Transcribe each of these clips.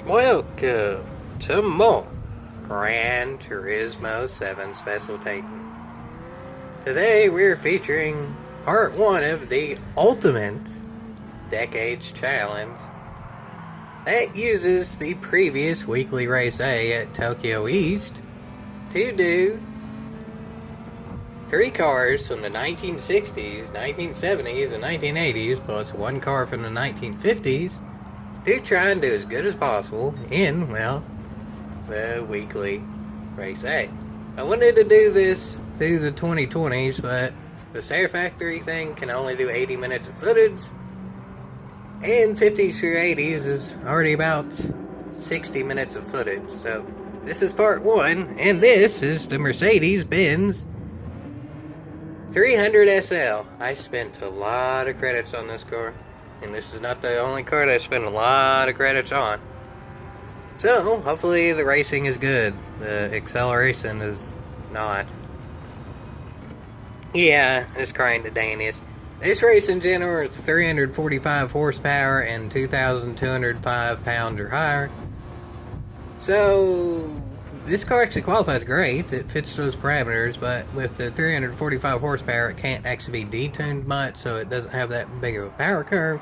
Welcome to more Gran Turismo 7 Specialtatin. Today we're featuring part 1 of the Ultimate Decades Challenge that uses the previous weekly race A at Tokyo East to do 3 cars from the 1960s, 1970s, and 1980s, plus 1 car from the 1950s, to try and do as good as possible in, well, the weekly race A. I wanted to do this through the 2020s, but the Sayer Factory thing can only do 80 minutes of footage, and 50s through 80s is already about 60 minutes of footage. So this is part 1, and this is the Mercedes Benz 300 SL. I spent a lot of credits on this car, and this is not the only car that I spent a lot of credits on. So hopefully the racing is good. The acceleration is not. Yeah, it's crying to Danish. This race in general is 345 horsepower and 2,205 pounds or higher. So this car actually qualifies great. It fits those parameters, but with the 345 horsepower, it can't actually be detuned much, so it doesn't have that big of a power curve.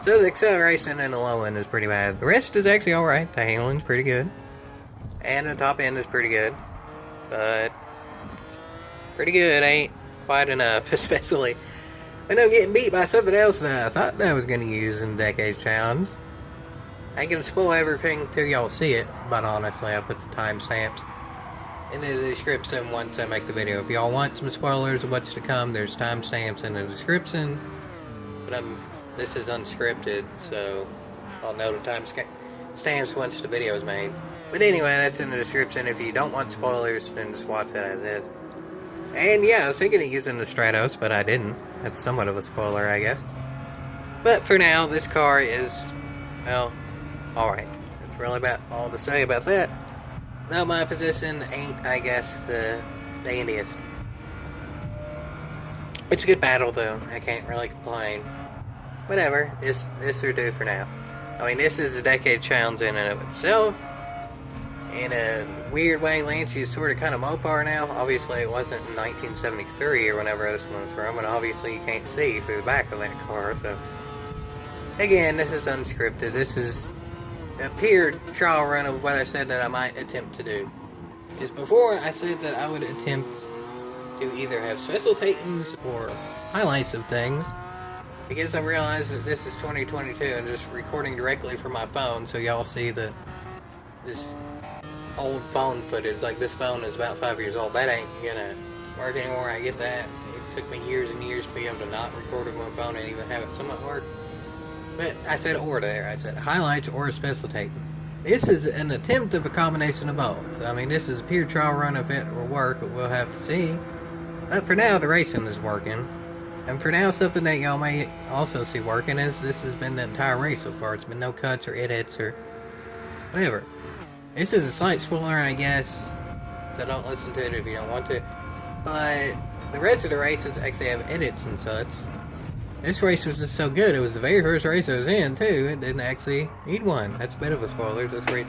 So the acceleration in the low end is pretty bad. The rest is actually alright. The handling's pretty good. And the top end is pretty good. But pretty good ain't quite enough, especially when I'm getting beat by something else that I thought that I was going to use in the Decades Challenge. I can spoil everything till y'all see it, but honestly, I'll put the timestamps in the description once I make the video. If y'all want some spoilers of what's to come, there's timestamps in the description. But this is unscripted, so I'll know the timestamps once the video is made. But anyway, that's in the description. If you don't want spoilers, then just watch it as is. And yeah, I was thinking of using the Stratos, but I didn't. That's somewhat of a spoiler, I guess. But for now, this car is, well, alright. That's really about all to say about that. Though my position ain't, I guess, the dandiest. It's a good battle, though. I can't really complain. Whatever. This will do for now. I mean, this is a Decade Challenge in and of itself. In a weird way, Lancey's sort of kind of Mopar now. Obviously, it wasn't in 1973 or whenever this one's from, and obviously you can't see through the back of that car, so. Again, this is unscripted. This is a pure trial run of what I said that I might attempt to do. Is before I said that I would attempt to either have specialtatins or highlights of things, because I realized that this is 2022 and just recording directly from my phone, so y'all see the this old phone footage. Like, this phone is about 5 years old. That ain't gonna work anymore. I get that. It took me years and years to be able to not record with my phone and even have it somewhat work. But I said or there. I said highlights or specialtatin. This is an attempt of a combination of both. I mean, this is a pure trial run if it will work, but we'll have to see. But for now, the racing is working. And for now, something that y'all may also see working is this has been the entire race so far. It's been no cuts or edits or whatever. This is a slight spoiler, I guess, so don't listen to it if you don't want to. But the rest of the races actually have edits and such. This race was just so good. It was the very first race I was in, too. It didn't actually need one. That's a bit of a spoiler. This race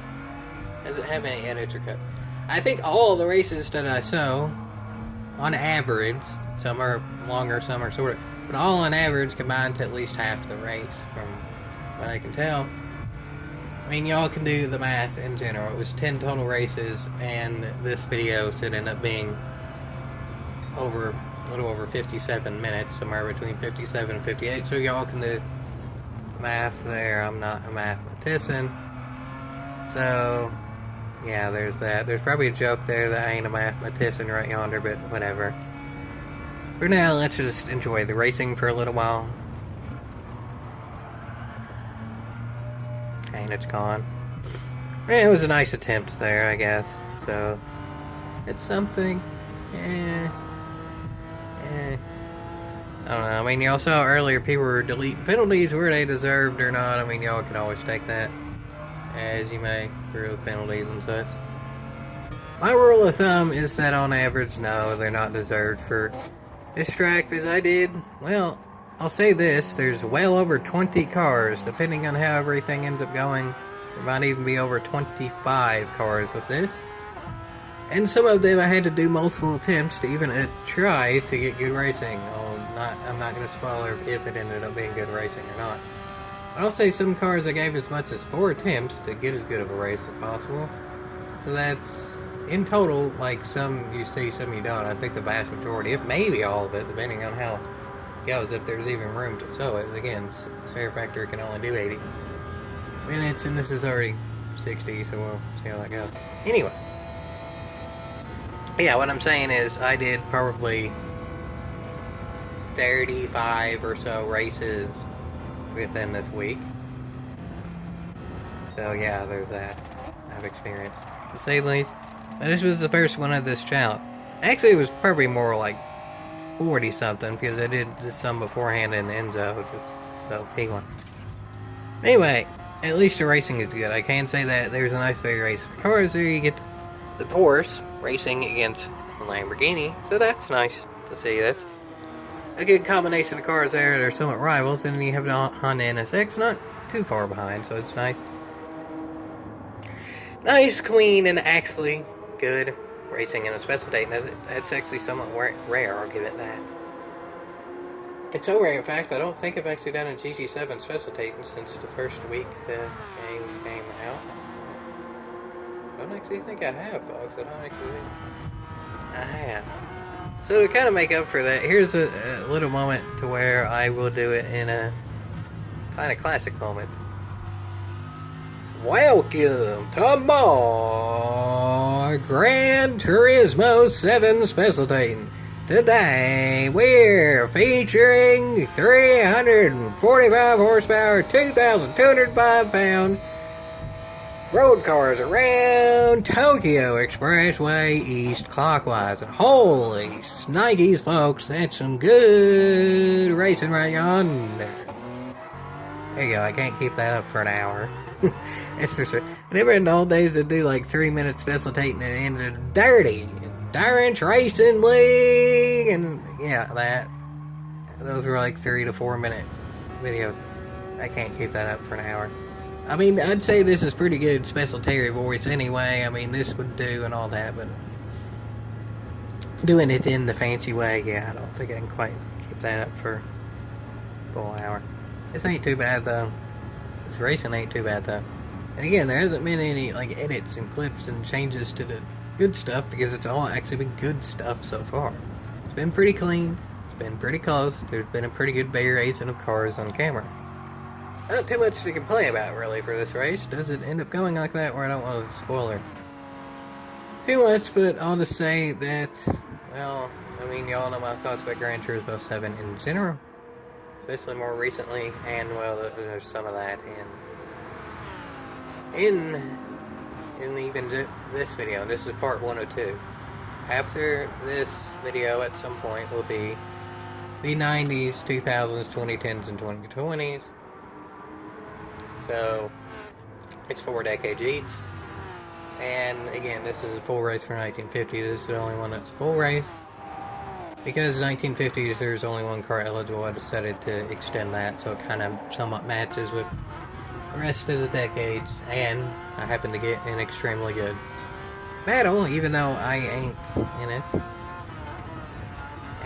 doesn't have any edits or cuts. I think all the races that I saw, on average, some are longer, some are shorter, but all on average combined to at least half the race, from what I can tell. I mean, y'all can do the math in general. It was 10 total races, and this video should end up being a little over 57 minutes, somewhere between 57 and 58, so y'all can do math there. I'm not a mathematician, so yeah, there's that. There's probably a joke there that I ain't a mathematician right yonder, but whatever. For now, let's just enjoy the racing for a little while. And it's gone. It was a nice attempt there, I guess. So, it's something. I don't know. I mean, y'all saw earlier people were deleting penalties where they deserved or not. I mean, y'all can always take that as you may through the penalties and such. My rule of thumb is that on average, no, they're not deserved for this track, because I did, well, I'll say this, there's well over 20 cars, depending on how everything ends up going, There might even be over 25 cars with this. And some of them I had to do multiple attempts to even try to get good racing. I'm not going to spoiler if it ended up being good racing or not. I'll say some cars I gave as much as 4 attempts to get as good of a race as possible. So that's, in total, like some you see, some you don't. I think the vast majority, if maybe all of it, depending on how it goes, if there's even room to sew it. Again, Spare Factor can only do 80 minutes, and this is already 60, so we'll see how that goes. Anyway. Yeah, what I'm saying is I did probably 35 or so races within this week. So yeah, there's that I've experienced, to say the least. And this was the first one of this challenge. Actually, it was probably more like 40 something, because I did just some beforehand in the Enzo, which is the OP one. Anyway, at least the racing is good. I can say that there's a nice big race of cars there. You get the Porsche racing against the Lamborghini, so that's nice to see. That's a good combination of cars there. They're somewhat rivals, and then you have the Honda NSX not too far behind, so it's nice. Nice, clean, and actually good racing in a Specialtatin. That's actually somewhat rare, I'll give it that. It's so rare, in fact, I don't think I've actually done a GT7 Specialtatin since the first week the game came out. I don't actually think I have, folks. I don't actually think I have. So to kind of make up for that, here's a little moment to where I will do it in a kind of classic moment. Welcome to more Gran Turismo 7 Specialtatin. Today we're featuring 345 horsepower, 2,205 pound road cars around Tokyo Expressway east clockwise. And holy snikes, folks, that's some good racing right yonder. There you go, I can't keep that up for an hour. That's for sure. Remember in the old days they'd do like 3-minute Specialtatin and the dirty Durance Racing League, and yeah, those were like 3 to 4 minute videos. I can't keep that up for an hour. I mean, I'd say this is pretty good Specialtatin voice anyway. I mean, this would do and all that, but doing it in the fancy way, yeah, I don't think I can quite keep that up for a full hour. This ain't too bad though. This racing ain't too bad though. And again, there hasn't been any like edits and clips and changes to the good stuff, because it's all actually been good stuff so far. It's been pretty clean. It's been pretty close. There's been a pretty good variation of cars on camera. Not too much to complain about, really, for this race. Does it end up going like that, where I don't want to spoil her too much, but I'll just say that, well, I mean, y'all know my thoughts about Gran Turismo 7 in general, especially more recently, and, well, there's some of that in even this video. This is part 102. After this video, at some point, will be the 90s, 2000s, 2010s, and 2020s. So, it's 4 decades each. And again, this is a full race for 1950. This is the only one that's full race. Because 1950s, there's only one car eligible. I decided to extend that, so it kind of somewhat matches with the rest of the decades. And I happen to get an extremely good battle, even though I ain't in it.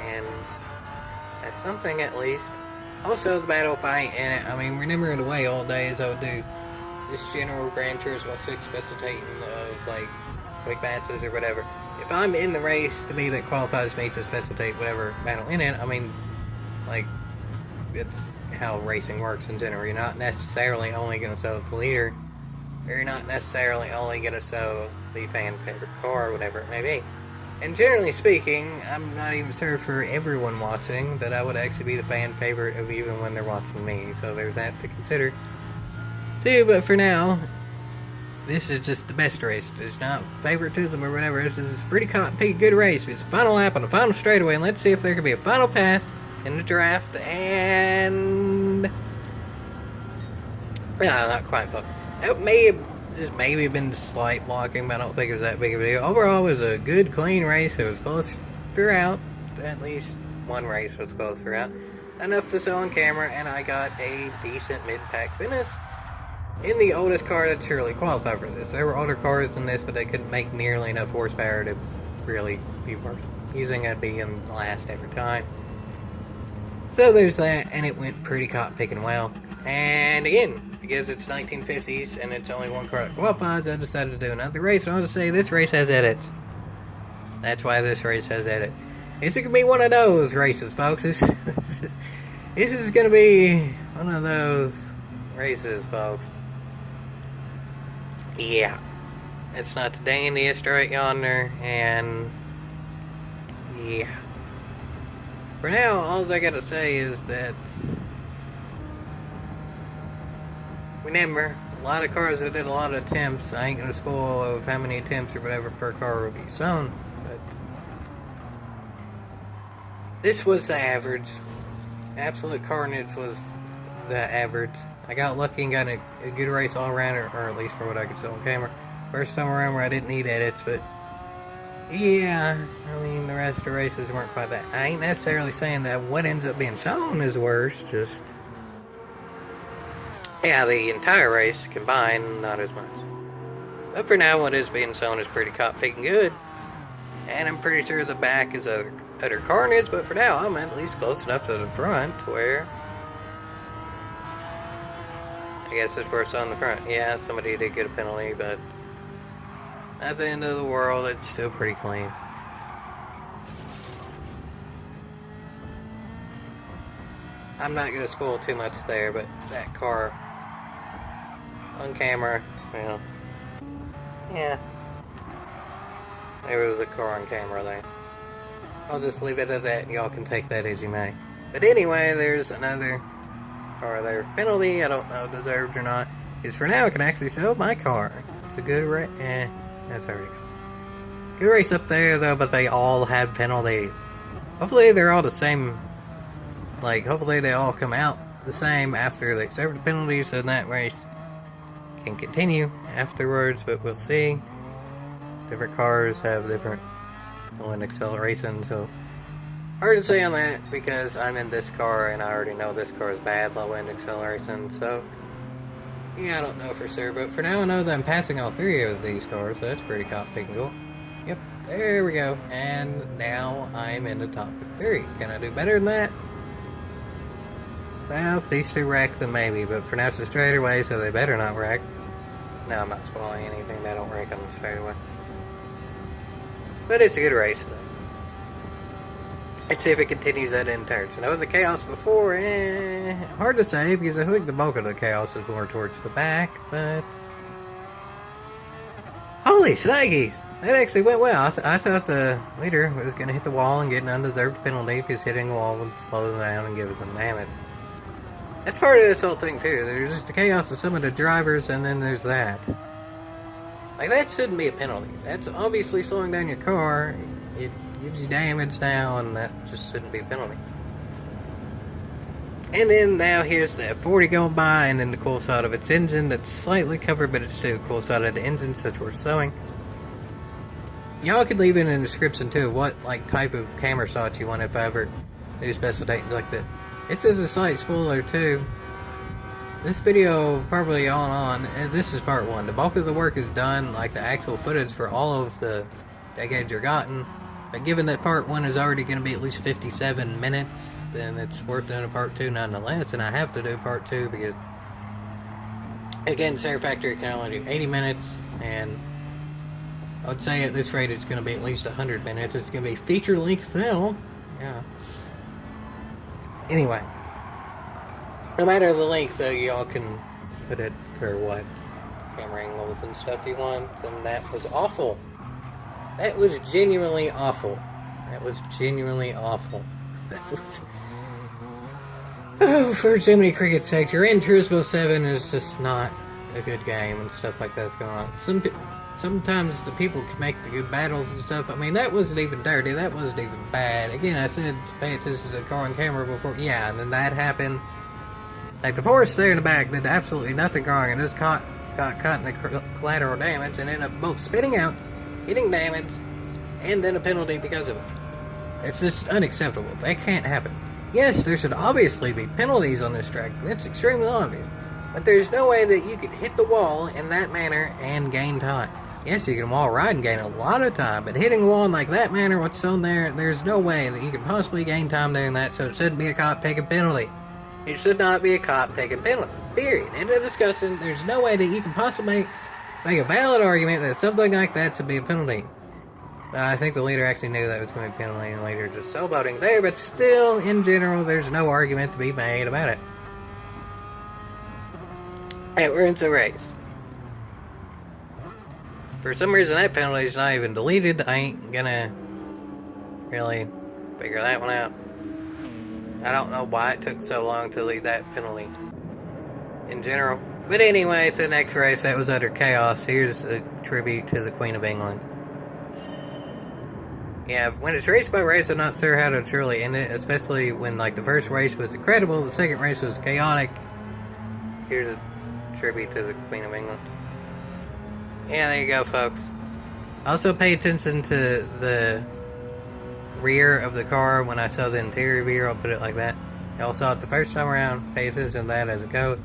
And that's something, at least. Also, the battle fight in it, I mean, remembering the way old days, I would do just general Gran Turismo 6 Specialtatin of, like, quick matches or whatever. If I'm in the race, to me, that qualifies me to Specialtate whatever battle in it. I mean, like, it's how racing works in general. You're not necessarily only going to sell the leader, or you're not necessarily only going to sell the fan favorite car, or whatever it may be. And generally speaking, I'm not even sure for everyone watching that I would actually be the fan favorite of even when they're watching me. So there's that to consider too. But for now, this is just the best race. It's not favoritism or whatever. This is a pretty good race. It's a final lap on the final straightaway, and let's see if there can be a final pass in the draft. And no, not quite, folks. That may have just maybe been slight blocking, but I don't think it was that big of a deal. Overall, it was a good, clean race. It was close throughout. At least one race was close throughout. Enough to show on camera, and I got a decent mid-pack finish. in the oldest car that surely qualified for this. There were older cars than this, but they couldn't make nearly enough horsepower to really be worth using. I'd be in last every time. So there's that, and it went pretty caught picking well. And again, because it's 1950s and it's only one car that qualifies, I decided to do another race. And I'll just say this race has edits. That's why this race has edits. It's going to be one of those races, folks. This is going to be one of those races, folks. Yeah. It's not the dandiest right yonder, and yeah. For now, all I gotta say is that remember, a lot of cars that did a lot of attempts. I ain't gonna spoil of how many attempts or whatever per car will be shown, but this was the average. Absolute carnage was the average. I got lucky and got a good race all around, or at least for what I could see on camera. First time around where I didn't need edits, but yeah, I mean, the rest of the races weren't quite that. I ain't necessarily saying that what ends up being shown is worse, just yeah, the entire race combined, not as much. But for now, what is being shown is pretty caught picking good. And I'm pretty sure the back is utter carnage, but for now, I'm at least close enough to the front where I guess it's worse on the front. Yeah, somebody did get a penalty, but at the end of the world, it's still pretty clean. I'm not going to spoil too much there, but that car on camera, well, yeah. There was a car on camera there. I'll just leave it at that, and y'all can take that as you may. But anyway, there's another car there. Penalty, I don't know, deserved or not. Because for now, I can actually sell my car. It's a good race. That's already gone. Good race up there, though, but they all have penalties. Hopefully, they're all the same. Like, hopefully, they all come out the same after they serve the penalties, so that race can continue afterwards, but we'll see. Different cars have different low-end acceleration, so hard to say on that because I'm in this car and I already know this car is bad low-end acceleration, so yeah, I don't know for sure, but for now I know that I'm passing all three of these cars, so that's pretty cool. Yep, there we go, and now I'm in the top 3. Can I do better than that? Well, if these two wreck, then maybe, but for now it's a straightaway, so they better not wreck. No, I'm not spoiling anything, they don't wreck on the straightaway. But it's a good race, though. Let's see if it continues that in turns. I know the chaos before, hard to say, because I think the bulk of the chaos is more towards the back, but holy shnikes! That actually went well. I thought the leader was going to hit the wall and get an undeserved penalty, because hitting the wall would slow them down and give them damage. That's part of this whole thing, too. There's just the chaos of some of the drivers, and then there's that. Like, that shouldn't be a penalty. That's obviously slowing down your car. It gives you damage now, and that just shouldn't be a penalty. And then now here's the F40 going by, and then the cool side of its engine that's slightly covered, but it's still cool side of the engine, so it's worth showing. Y'all could leave in the description, too, what, like, type of camera shots you want if I ever do specialtains like this. This is a slight spoiler, too. This video, probably on, and this is part 1. The bulk of the work is done, like the actual footage for all of the decades you're gotten. But given that part 1 is already going to be at least 57 minutes, then it's worth doing a part 2 nonetheless. And I have to do part 2 because, again, Sarah Factory can only do 80 minutes. And I would say at this rate it's going to be at least 100 minutes. It's going to be feature-length film. Yeah. Anyway. No matter the length, though, y'all can put it for what camera angles and stuff you want, and that was awful. That was genuinely awful. That was oh, for so many cricket's sakes, your Gran Turismo 7 is just not a good game, and stuff like that's going on. Sometimes the people can make the good battles and stuff. I mean, that wasn't even dirty, that wasn't even bad. Again, I said pay attention to the car on camera before, yeah, and then that happened. Like, the Porsche there in the back did absolutely nothing wrong and just got caught in the collateral damage and ended up both spitting out, getting damaged, and then a penalty because of it. It's just unacceptable. That can't happen. Yes, there should obviously be penalties on this track. That's extremely obvious. But there's no way that you could hit the wall in that manner and gain time. Yes, you can wall ride and gain a lot of time, but hitting a wall in like that manner, what's on there, there's no way that you could possibly gain time doing that, so it shouldn't be a cop picking penalty. It should not be a cop picking penalty. Period. End of discussion. There's no way that you can possibly make a valid argument that something like that should be a penalty. I think the leader actually knew that was going to be a penalty, and the leader just showboating there, but still, in general, there's no argument to be made about it. Hey, we're into a race. For some reason, that penalty's not even deleted. I ain't gonna really figure that one out. I don't know why it took so long to delete that penalty in general. But anyway, to the next race that was utter chaos. Here's a tribute to the Queen of England. Yeah, when it's race by race, I'm not sure how to truly end it, especially when like the first race was incredible, the second race was chaotic. Here's a tribute to the Queen of England. Yeah, there you go, folks. Also pay attention to the rear of the car when I saw the interior view, I'll put it like that. Y'all saw it the first time around, pay attention to that as it goes.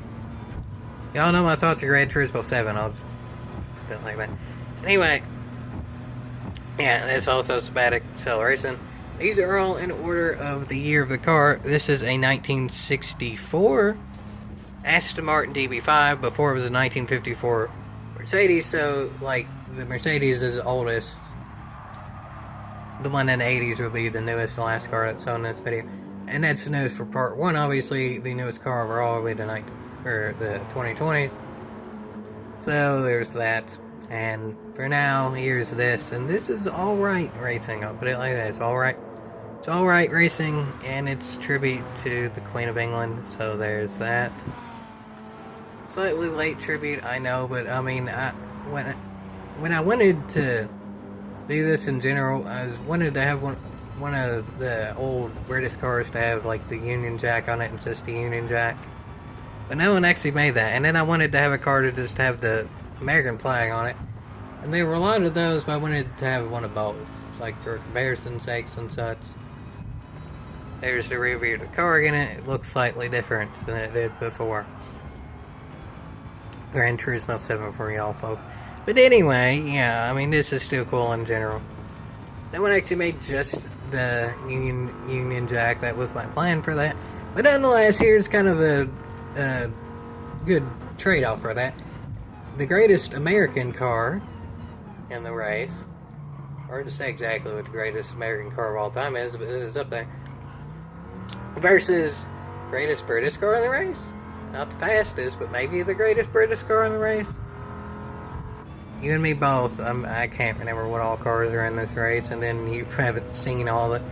Y'all know my thoughts are Gran Turismo 7, I'll just put it like that. Anyway, yeah, that's also Static Acceleration. These are all in order of the year of the car. This is a 1964 Aston Martin DB5, before it was a 1954 Mercedes, so like the Mercedes is the oldest. The one in the 80s will be the newest and last car that's on this video. And that's the newest for part 1, obviously. The newest car overall will be the 2020s. So there's that. And for now, here's this. And this is alright racing. I'll put it like that. It's alright. It's alright racing. And it's tribute to the Queen of England. So there's that. Slightly late tribute, I know. But I mean, when I wanted to do this in general, I wanted to have one of the old British cars to have like the Union Jack on it and just the Union Jack. But no one actually made that. And then I wanted to have a car to just have the American flag on it. And there were a lot of those, but I wanted to have one of both, like for comparison sakes and such. There's the rear view of the car again. It looks slightly different than it did before. Gran Turismo 7 for y'all folks. But anyway, yeah, I mean, this is still cool in general. No one actually made just the Union Jack. That was my plan for that. But nonetheless, here's kind of a good trade-off for that. The greatest American car in the race, hard to say exactly what the greatest American car of all time is, but this is up there, versus greatest British car in the race. Not the fastest, but maybe the greatest British car in the race. You and me both. I can't remember what all cars are in this race, and then you haven't seen all the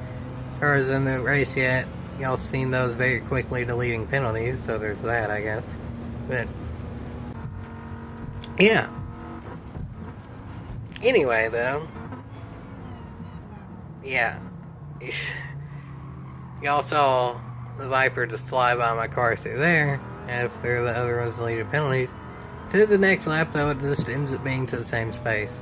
cars in the race yet. Y'all seen those very quickly deleting penalties, so there's that, I guess. But yeah. Anyway, though, yeah, y'all saw the Viper just fly by my car through there after the other ones deleted penalties. To the next lap, though, it just ends up being to the same space.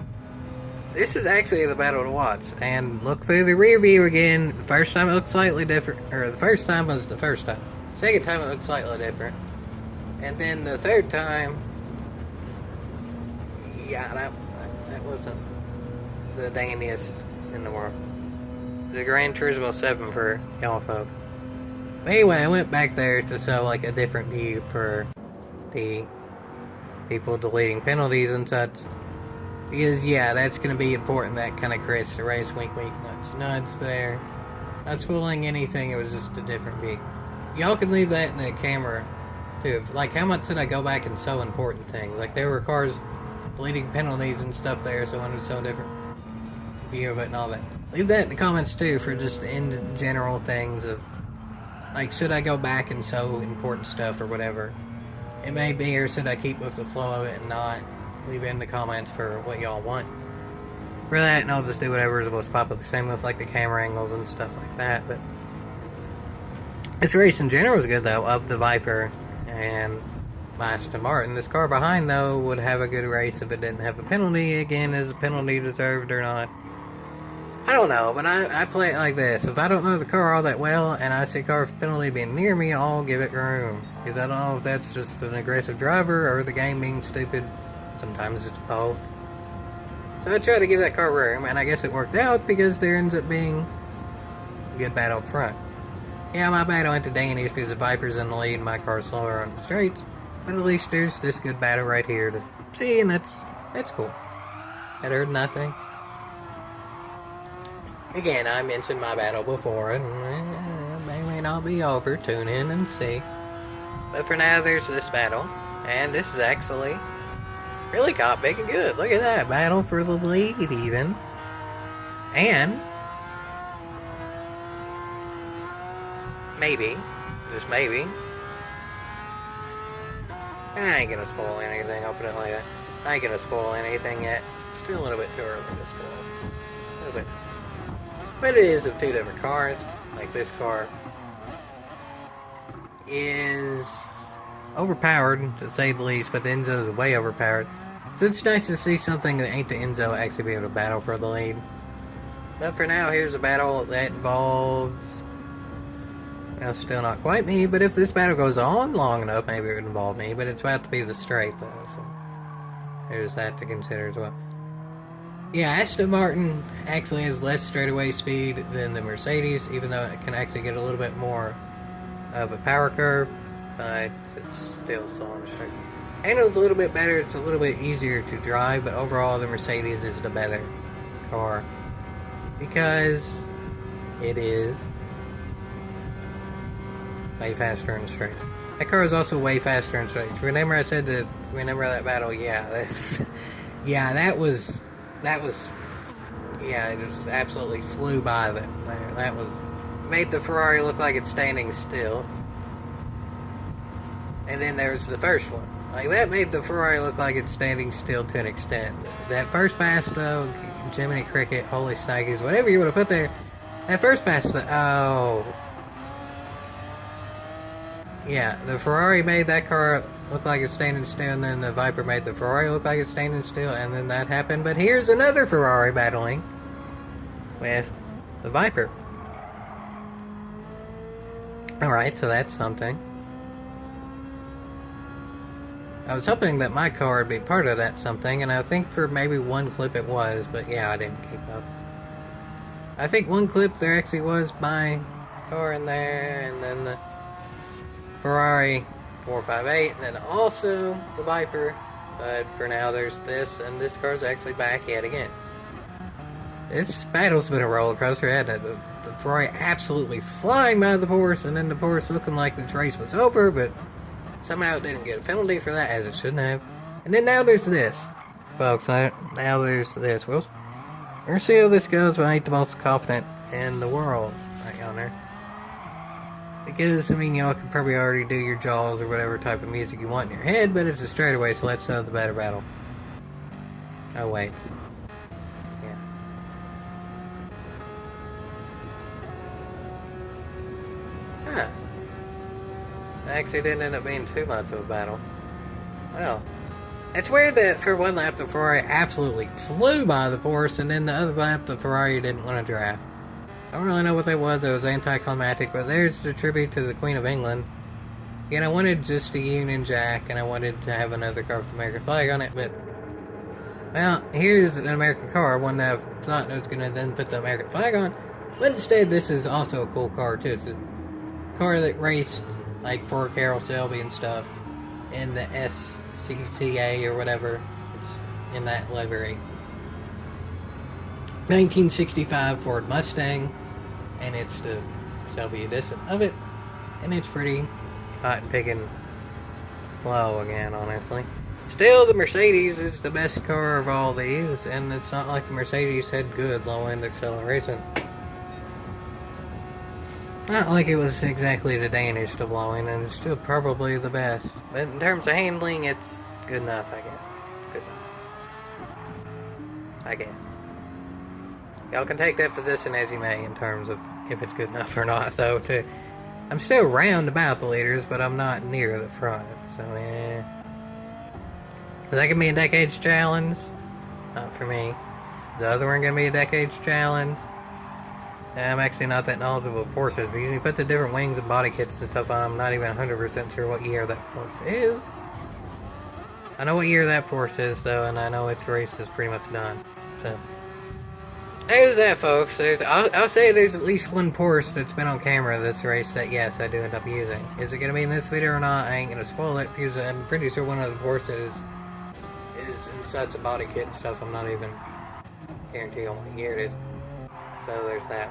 This is actually the battle to watch, and look through the rear view again. The first time it looked slightly different, or the first time was the first time. Second time it looked slightly different, and then the third time, yeah, that wasn't the dandiest in the world. The Gran Turismo 7 for y'all folks. But anyway, I went back there to show like a different view for the people deleting penalties and such. Because, yeah, that's going to be important. That kind of creates the race. Wink, wink, nuts, nuts there. Not spoiling anything. It was just a different view. Y'all can leave that in the camera, too. Like, how much did I go back and show important things? Like, there were cars deleting penalties and stuff there, so I wanted to show a different view of it and all that. Leave that in the comments, too, for just in general things of, like, should I go back and show important stuff or whatever? It may be, or should I keep with the flow of it and not? Leave it in the comments for what y'all want for that, and I'll just do whatever is most popular. Same with like the camera angles and stuff like that. But this race in general is good though, of the Viper and my Aston Martin. This car behind though would have a good race if it didn't have a penalty. Again, is a penalty deserved or not? I don't know, but I play it like this. If I don't know the car all that well and I see a car with penalty being near me, I'll give it room. Because I don't know if that's just an aggressive driver or the game being stupid. Sometimes it's both. So I tried to give that car room, and I guess it worked out because there ends up being a good battle up front. Yeah, my battle went to Danish because the Viper's in the lead and my car's slower on the straights. But at least there's this good battle right here to see, and that's cool. Had heard nothing. Again, I mentioned my battle before, and it may not be over. Tune in and see. But for now, there's this battle, and this is actually really got big and good. Look at that, battle for the lead even. And maybe, just maybe, I ain't gonna spoil anything, I'll put it like that. I ain't gonna spoil anything yet. Still a little bit too early to spoil. A little bit. But it is of two different cars. Like this car is overpowered, to say the least, but the Enzo is way overpowered. So it's nice to see something that ain't the Enzo actually be able to battle for the lead. But for now, here's a battle that involves... Well, still not quite me, but if this battle goes on long enough, maybe it would involve me. But it's about to be the straight, though, so there's that to consider as well. Yeah, Aston Martin actually has less straightaway speed than the Mercedes, even though it can actually get a little bit more of a power curve, but it's still slow on the straight. And it was a little bit better, it's a little bit easier to drive, but overall the Mercedes is the better car. Because it is way faster in straight. That car is also way faster in straight. Remember I said that, remember that battle? Yeah, that was, yeah, it just absolutely flew by them. That was, made the Ferrari look like it's standing still. And then there's the first one. Like, that made the Ferrari look like it's standing still to an extent. That first pass, though, Jiminy Cricket, holy snikes, whatever you would have put there, that first pass, oh. Yeah, the Ferrari made that car look like it's standing still, and then the Viper made the Ferrari look like it's standing still, and then that happened. But here's another Ferrari battling with the Viper. Alright, so that's something. I was hoping that my car would be part of that something, and I think for maybe one clip it was, but yeah, I didn't keep up. I think one clip there actually was my car in there, and then the Ferrari 458, and then also the Viper, but for now there's this, and this car's actually back yet again. This battle's been a roller coaster, hasn't it? The Ferrari absolutely flying by the Porsche, and then the Porsche looking like the race was over, but somehow it didn't get a penalty for that, as it shouldn't have. And then now there's this, folks. Now there's this. We'll see how this goes, but I ain't the most confident in the world right yonder. Because, I mean, y'all can probably already do your Jaws or whatever type of music you want in your head, but it's a straightaway, so let's know the better battle. Oh, wait. Yeah. Huh. It actually didn't end up being too much of a battle. Well, it's weird that for one lap the Ferrari absolutely flew by the Porsche, and then the other lap the Ferrari didn't want to draft. I don't really know what that was. It was anticlimactic, but there's the tribute to the Queen of England. Again, I wanted just a Union Jack, and I wanted to have another car with the American flag on it, but well, here's an American car, one that I thought I was going to then put the American flag on, but instead this is also a cool car too. It's a car that raced like for Carroll Shelby and stuff in the SCCA or whatever. It's in that livery. 1965 Ford Mustang, and it's the Shelby edition of it, and it's pretty hot and picking slow again, honestly. Still, the Mercedes is the best car of all these, and it's not like the Mercedes had good low-end acceleration. Not like it was exactly the Danish of low-end, and it's still probably the best. But in terms of handling, it's good enough, I guess. Good enough. I guess. Y'all can take that position as you may in terms of if it's good enough or not, though, too. I'm still round about the leaders, but I'm not near the front, so yeah. Is that going to be a Decades Challenge? Not for me. Is the other one going to be a Decades Challenge? I'm actually not that knowledgeable of Porsches, because you put the different wings and body kits and stuff on, I'm not even 100% sure what year that Porsche is. I know what year that Porsche is, though, and I know its race is pretty much done. So, there's that, folks. I'll say there's at least one Porsche that's been on camera that's raced that, yes, I do end up using. Is it going to be in this video or not? I ain't going to spoil it, because I'm pretty sure one of the Porsches is in such a body kit and stuff, I'm not even guaranteeing what year it is. So there's that.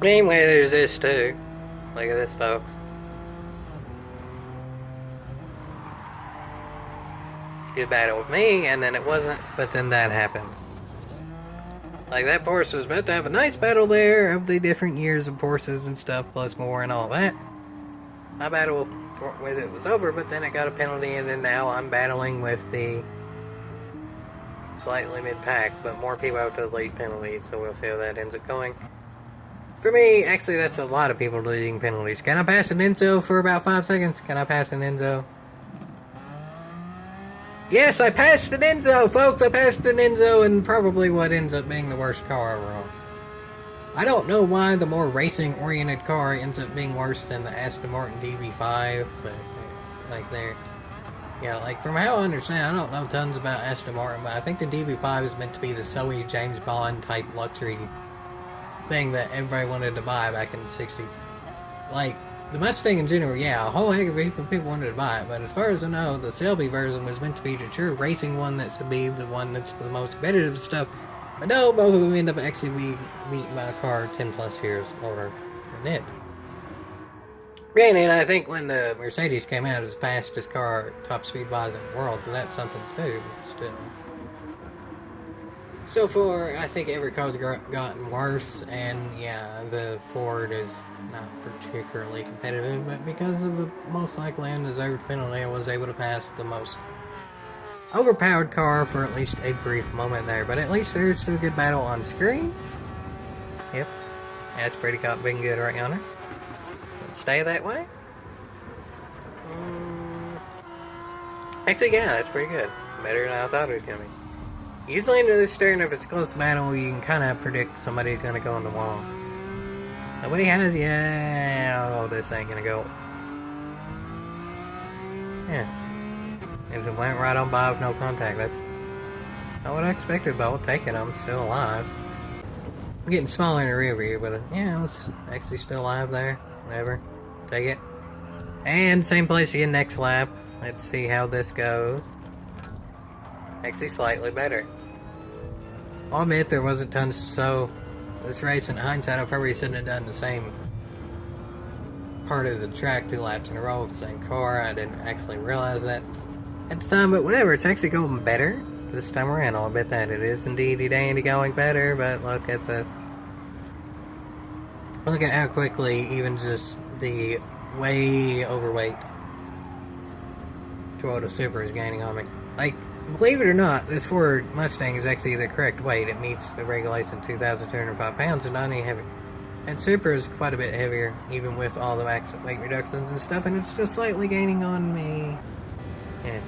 Anyway, there's this too. Look at this, folks. She did battle with me, and then it wasn't, but then that happened. Like, that Porsche was meant to have a nice battle there of the different years of Porsches and stuff, plus more and all that. My battle with it was over, but then it got a penalty, and then now I'm battling with the slightly mid-pack, but more people have to delete penalties, so we'll see how that ends up going. For me, actually, that's a lot of people deleting penalties. Can I pass an Enzo for about 5 seconds? Can I pass an Enzo? Yes, I passed an Enzo, folks! I passed an Enzo, and probably what ends up being the worst car overall. I don't know why the more racing-oriented car ends up being worse than the Aston Martin DB5, but, like, there. Yeah, like, from how I understand, I don't know tons about Aston Martin, but I think the DB5 is meant to be the Zoe James Bond type luxury thing that everybody wanted to buy back in the 60s. Like, the Mustang in general, yeah, a whole heck of people wanted to buy it, but as far as I know, the Shelby version was meant to be the true racing one that's to be the one that's the most competitive stuff. But no, both of them end up actually beaten by a car 10 plus years older than it. Granted, I think when the Mercedes came out, it was the fastest car, top speed wise in the world, so that's something too, but still. So far, I think every car's gotten worse, and yeah, the Ford is not particularly competitive, but because of the most likely undeserved penalty, I was able to pass the most overpowered car for at least a brief moment there, but at least there's still a good battle on screen. Yep, that's pretty been good right yonder. Let's stay that way. Actually, yeah, that's pretty good. Better than I thought it was going to be. Usually into this turn, if it's close battle, you can kind of predict somebody's going to go on the wall. Nobody has, yeah, oh, this ain't going to go. Yeah. And it went right on by with no contact. That's not what I expected, but I'll take it. I'm still alive. I'm getting smaller in the rear view, but yeah, I was actually still alive there. Whatever. Take it. And same place again next lap. Let's see how this goes. Actually slightly better. I'll admit there wasn't tons, so this race in hindsight I probably shouldn't have done the same part of the track 2 laps in a row with the same car. I didn't actually realize that at the time, but whatever, it's actually going better this time around. I'll admit that it is indeed dandy going better, but look at how quickly even just the way overweight Toyota Supra is gaining on me. Like, believe it or not, this Ford Mustang is actually the correct weight. It meets the regulation 2,205 pounds and not any heavy. And Supra is quite a bit heavier, even with all the max weight reductions and stuff, and it's still slightly gaining on me. Yeah.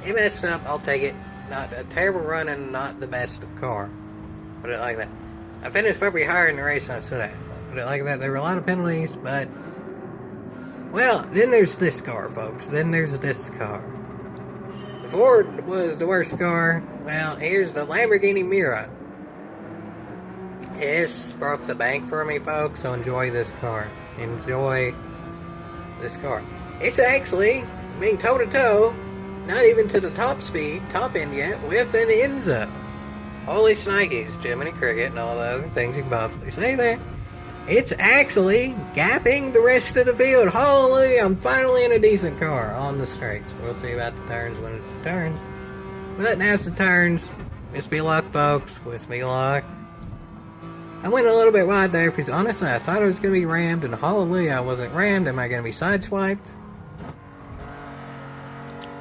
It messed up, I'll take it. Not a terrible run and not the best of car. Put it like that. I finished probably higher in the race than I should have. Put it like that. There were a lot of penalties, but... well, then there's this car, folks. Then there's this car. The Ford was the worst car. Well, here's the Lamborghini Miura. This broke the bank for me, folks, so enjoy this car. Enjoy this car. It's actually being toe-to-toe, not even to the top end yet, with an Enzo. Holy shnikes, Jiminy Cricket, and all the other things you can possibly say there. It's actually gapping the rest of the field. Holy, I'm finally in a decent car on the straights. We'll see about the turns when it's the turns. But now it's the turns. Wish me luck, folks. Wish me luck. I went a little bit wide there because honestly I thought I was going to be rammed, and hallelujah, I wasn't rammed. Am I going to be sideswiped?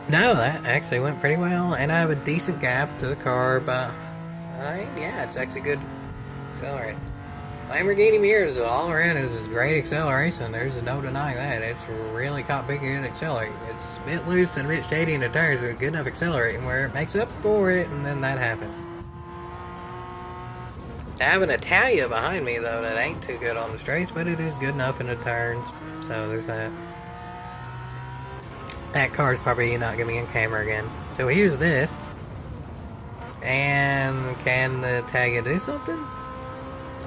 No, that actually went pretty well, and I have a decent gap to the car, but yeah, it's actually good accelerating. Lamborghini Miura is all around. It's great acceleration. There's no denying that. It's really caught big good accelerating. It's a bit loose and a bit shady in the tires, but good enough accelerating where it makes up for it, and then that happens. I have an Italia behind me, though, that ain't too good on the straights, but it is good enough in the turns. So there's that. That car's probably not going to be in camera again. So here's this. And can the Italia do something?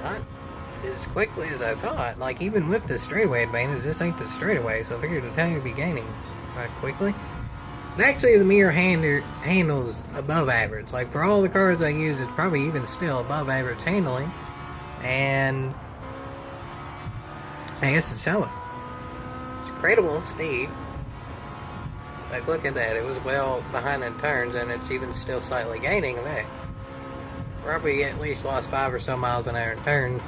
Not as quickly as I thought. Like, even with the straightaway advantage, this ain't the straightaway, so I figured the Italia would be gaining quite quickly. But actually, the Miura handles above average. Like, for all the cars I use, it's probably even still above average handling. And I guess it's showing. It's incredible speed. Like, look at that. It was well behind in turns, and it's even still slightly gaining that. Probably at least lost 5 or so miles an hour in turns,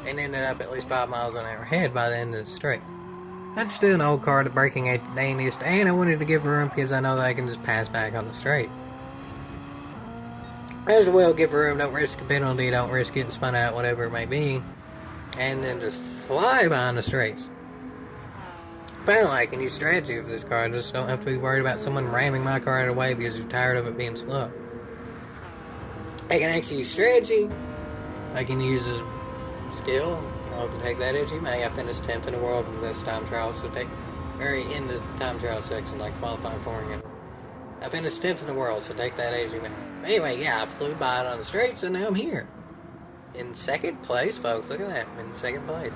and ended up at least 5 miles an hour ahead by the end of the straight. That's still an old car, the braking ain't the dandiest, and I wanted to give room because I know that I can just pass back on the straight. As well, give room, don't risk a penalty, don't risk getting spun out, whatever it may be, and then just fly behind the straights. Finally, I can use strategy with this car. I just don't have to be worried about someone ramming my car out of the way because you're tired of it being slow. I can actually use strategy. I can use a skill. I can take that as you may. I finished 10th in the world in this time trial, so in the time trial section, like qualifying for it. I finished 10th in the world, so take that as you may. Anyway, yeah, I flew by it on the straights, and now I'm here. In second place, folks. Look at that. I'm in second place.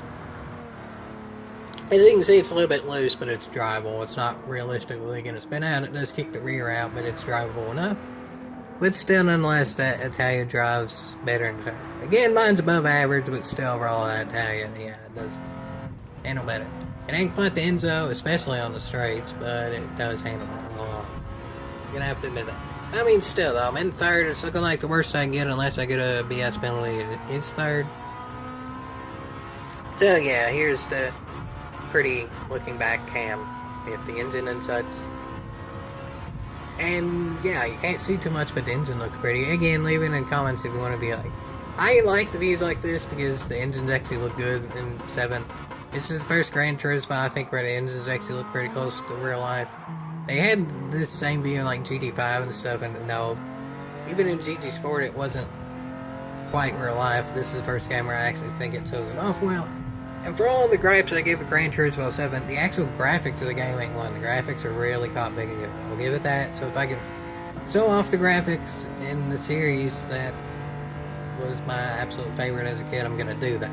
As you can see, it's a little bit loose, but it's drivable. It's not realistically going to spin out. It does kick the rear out, but it's drivable enough. But still, nonetheless, that Italia drives better in turns. Again, mine's above average, but still, overall, that Italia, yeah, it does handle better. It ain't quite the Enzo, especially on the straights, but it does handle it a lot. You're gonna have to admit that. I mean, still, though, I'm in third. It's looking like the worst I can get, unless I get a BS penalty, is third. So, yeah, here's the pretty looking back cam with the engine and such. And yeah, you can't see too much, but the engine looks pretty. Again, leave it in comments if you want to be like, I like the views like this because the engines actually look good in 7. This is the first Gran Turismo, I think, where the engines actually look pretty close to real life. They had this same view in like GT5 and stuff, and no, even in GT Sport it wasn't quite real life. This is the first game where I actually think it shows it off well. And for all the gripes I give a Gran Turismo 7, the actual graphics of the game ain't one. The graphics are really caught big and good. I'll give it that. So if I can show off the graphics in the series that was my absolute favorite as a kid, I'm going to do that.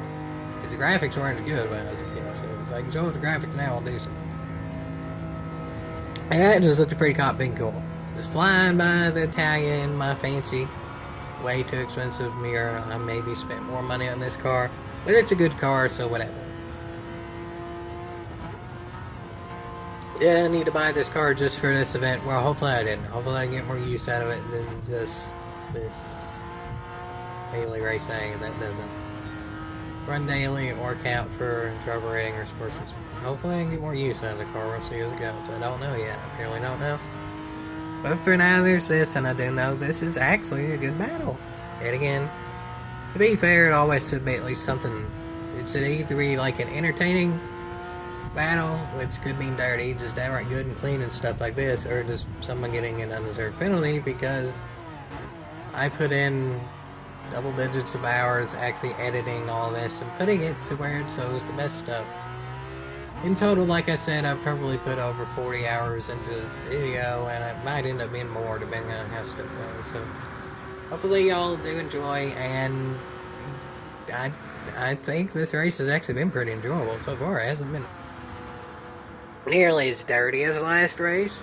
Because the graphics weren't good when I was a kid. So if I can show off the graphics now, I'll do so. And that just looked pretty caught big and cool. Just flying by the Italia in my fancy, way too expensive Miura. I maybe spent more money on this car. But it's a good car, so whatever. Did I need to buy this car just for this event? Well, hopefully I didn't. Hopefully I can get more use out of it than just this daily racing that doesn't run daily or count for driver rating or sportsmanship. Hopefully I can get more use out of the car. We'll see as it goes. I don't know yet. I really don't know. But for now, there's this, and I do know this is actually a good battle. Yet again, to be fair, it always should be at least something. It should either be like an entertaining battle, which could mean dirty, just downright good and clean and stuff like this, or just someone getting an undeserved penalty because I put in double digits of hours actually editing all this and putting it to where it shows the best stuff. In total, like I said, I've probably put over 40 hours into this video, and it might end up being more depending on how stuff goes. So hopefully y'all do enjoy, and I think this race has actually been pretty enjoyable so far. It hasn't been nearly as dirty as the last race.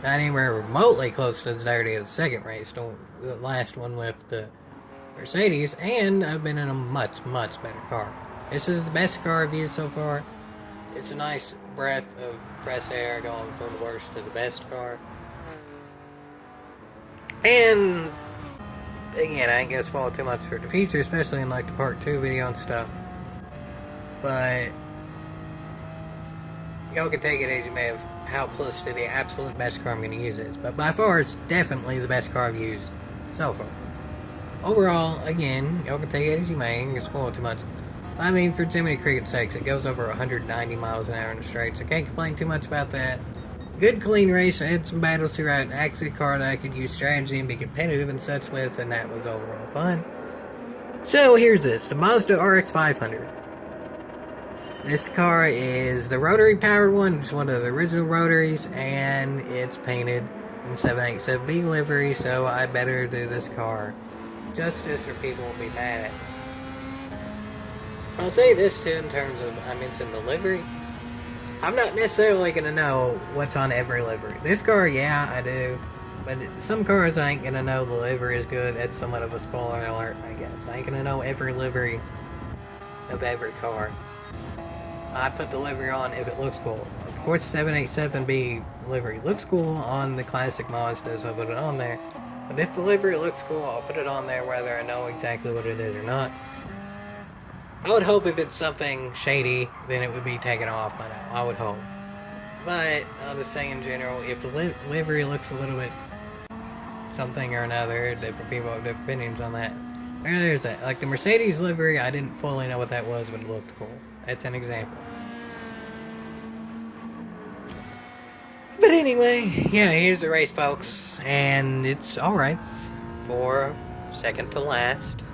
Not anywhere remotely close to as dirty as the second race, the last one with the Mercedes, and I've been in a much, much better car. This is the best car I've used so far. It's a nice breath of fresh air going from the worst to the best car. And again, I ain't gonna spoil too much for the future, especially in like the part 2 video and stuff. But y'all can take it as you may of how close to the absolute best car I'm gonna use is. But by far, it's definitely the best car I've used so far. Overall, again, y'all can take it as you may. I ain't gonna spoil too much. I mean, for Jiminy Cricket's sakes, it goes over 190 miles an hour in the straight, so I can't complain too much about that. Good, clean race. I had some battles throughout. Actually, a car that I could use strategy and be competitive and such with, and that was overall fun. So here's this, the Mazda RX500. This car is the rotary powered one, it's one of the original rotaries, and it's painted in 787B livery, so I better do this car justice or people will be mad at me. I'll say this too in terms of, I mentioned the livery. I'm not necessarily going to know what's on every livery. This car, yeah, I do. But some cars I ain't going to know the livery is good. That's somewhat of a spoiler alert, I guess. I ain't going to know every livery of every car. I put the livery on if it looks cool. Of course, 787B livery looks cool on the classic Mazdas, so I put it on there. But if the livery looks cool, I'll put it on there whether I know exactly what it is or not. I would hope if it's something shady, then it would be taken off by now. I would hope. But I'll just say in general, if the livery looks a little bit something or another, different people have different opinions on that. There's that. Like the Mercedes livery, I didn't fully know what that was, but it looked cool. That's an example. But anyway, yeah, here's the race, folks. And it's alright for second to last.